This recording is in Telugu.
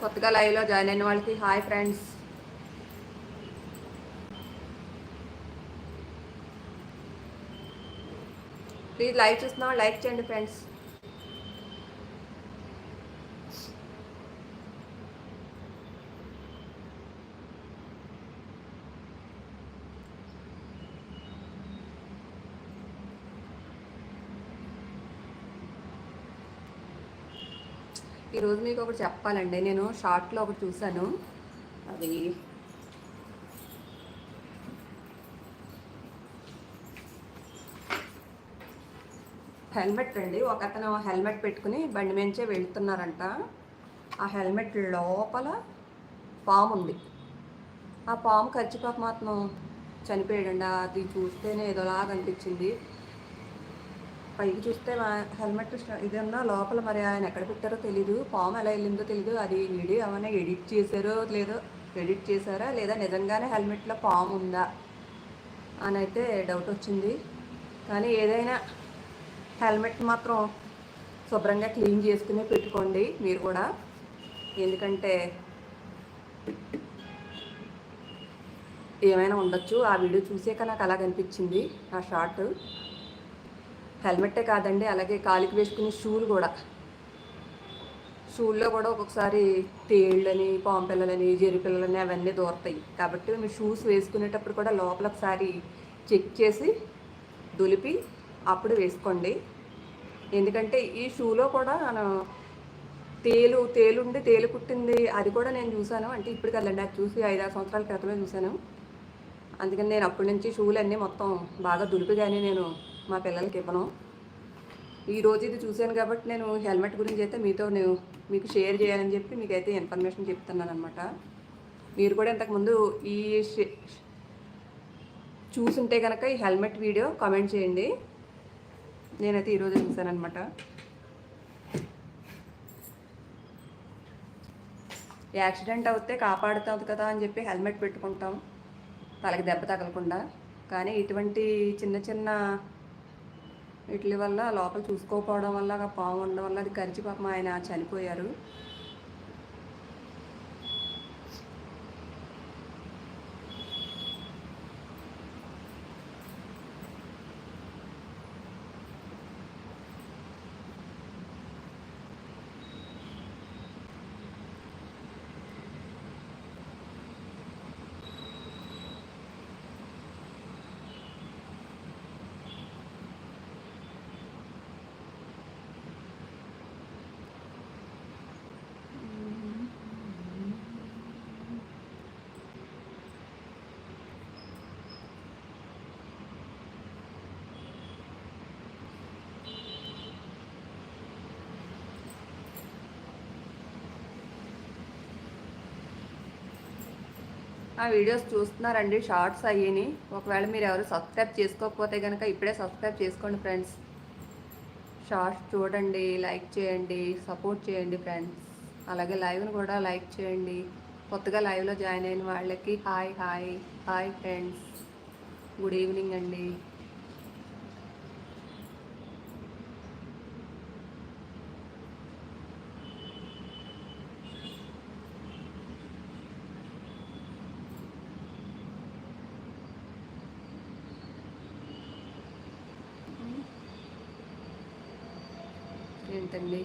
కొత్తగా లైవ్లో జాయిన్ అయిన వాళ్ళకి హాయ్ ఫ్రెండ్స్. ప్లీజ్ లైవ్ చూస్తున్నా లైక్ చేయండి ఫ్రెండ్స్. ఈరోజు మీకు ఒకటి చెప్పాలండి. నేను షార్ట్లో ఒకటి చూశాను. అది హెల్మెట్ అండి. ఒక అతను హెల్మెట్ పెట్టుకుని బండి మించే వెళ్తున్నారంట. ఆ హెల్మెట్ లోపల పాము ఉంది. ఆ పాము ఖర్చుపాక మాత్రం చనిపోయాడండి. అది చూస్తేనే ఏదోలాగా అనిపించింది. పైకి చూస్తే హెల్మెట్ ఇదన్నా లోపల మరి ఆయన ఎక్కడ పెట్టారో తెలీదు. పాము ఎలా వెళ్ళిందో తెలీదు. అది వీడియో ఏమైనా ఎడిట్ చేశారో లేదో, ఎడిట్ చేశారా లేదా నిజంగానే హెల్మెట్లో పాము ఉందా అని అయితే డౌట్ వచ్చింది. కానీ ఏదైనా హెల్మెట్ మాత్రం శుభ్రంగా క్లీన్ చేసుకుని పెట్టుకోండి మీరు కూడా. ఎందుకంటే ఏమైనా ఉండొచ్చు. ఆ వీడియో చూసాక నాకు అలా కనిపించింది ఆ షార్ట్. హెల్మెట్టే కాదండి, అలాగే కాలికి వేసుకునే షూలు కూడా. షూల్లో కూడా ఒక్కొక్కసారి తేళ్ళని, పాము పిల్లలని, జెరి పిల్లలని అవన్నీ దూరతాయి. కాబట్టి మీరు షూస్ వేసుకునేటప్పుడు కూడా లోపల ఒకసారి చెక్ చేసి దులిపి అప్పుడు వేసుకోండి. ఎందుకంటే ఈ షూలో కూడా తేలుండి తేలు కుట్టింది. అది కూడా నేను చూశాను. అంటే ఇప్పుడు కదండి, అది చూసి 5-6 సంవత్సరాల క్రితమే చూశాను. అందుకని నేను అప్పటి నుంచి షూలు అన్నీ మొత్తం బాగా దులిపి కానీ నేను మా పిల్లలకి ఇవ్వను. ఈరోజు ఇది చూశాను కాబట్టి నేను హెల్మెట్ గురించి అయితే నేను మీకు షేర్ చేయాలని చెప్పి మీకైతే ఇన్ఫర్మేషన్ చెప్తున్నాను అనమాట. మీరు కూడా ఇంతకుముందు ఈ చూసుంటే కనుక ఈ హెల్మెట్ వీడియో కామెంట్ చేయండి. నేనైతే ఈరోజు చూశానమాట. యాక్సిడెంట్ అవుతే కాపాడుతుంది కదా అని చెప్పి హెల్మెట్ పెట్టుకుంటాం తలకి దెబ్బ తగలకుండా. కానీ ఇటువంటి చిన్న చిన్న వీటి వల్ల లోపల చూసుకోకపోవడం వల్ల పాము ఉండడం వల్ల అది కరిచి పాపం ఆయన చనిపోయారు. ఆ వీడియోస్ చూస్తున్నారండి, షార్ట్స్ అయ్యి. ఒకవేళ మీరు ఎవరు సబ్స్క్రైబ్ చేసుకోకపోతే కనుక ఇప్పుడే సబ్స్క్రైబ్ చేసుకోండి ఫ్రెండ్స్. షార్ట్స్ చూడండి, లైక్ చేయండి, సపోర్ట్ చేయండి ఫ్రెండ్స్. అలాగే లైవ్ని కూడా లైక్ చేయండి. కొత్తగా లైవ్లో జాయిన్ అయిన వాళ్ళకి hi hi hi friends, good evening అండి. ఏంటండి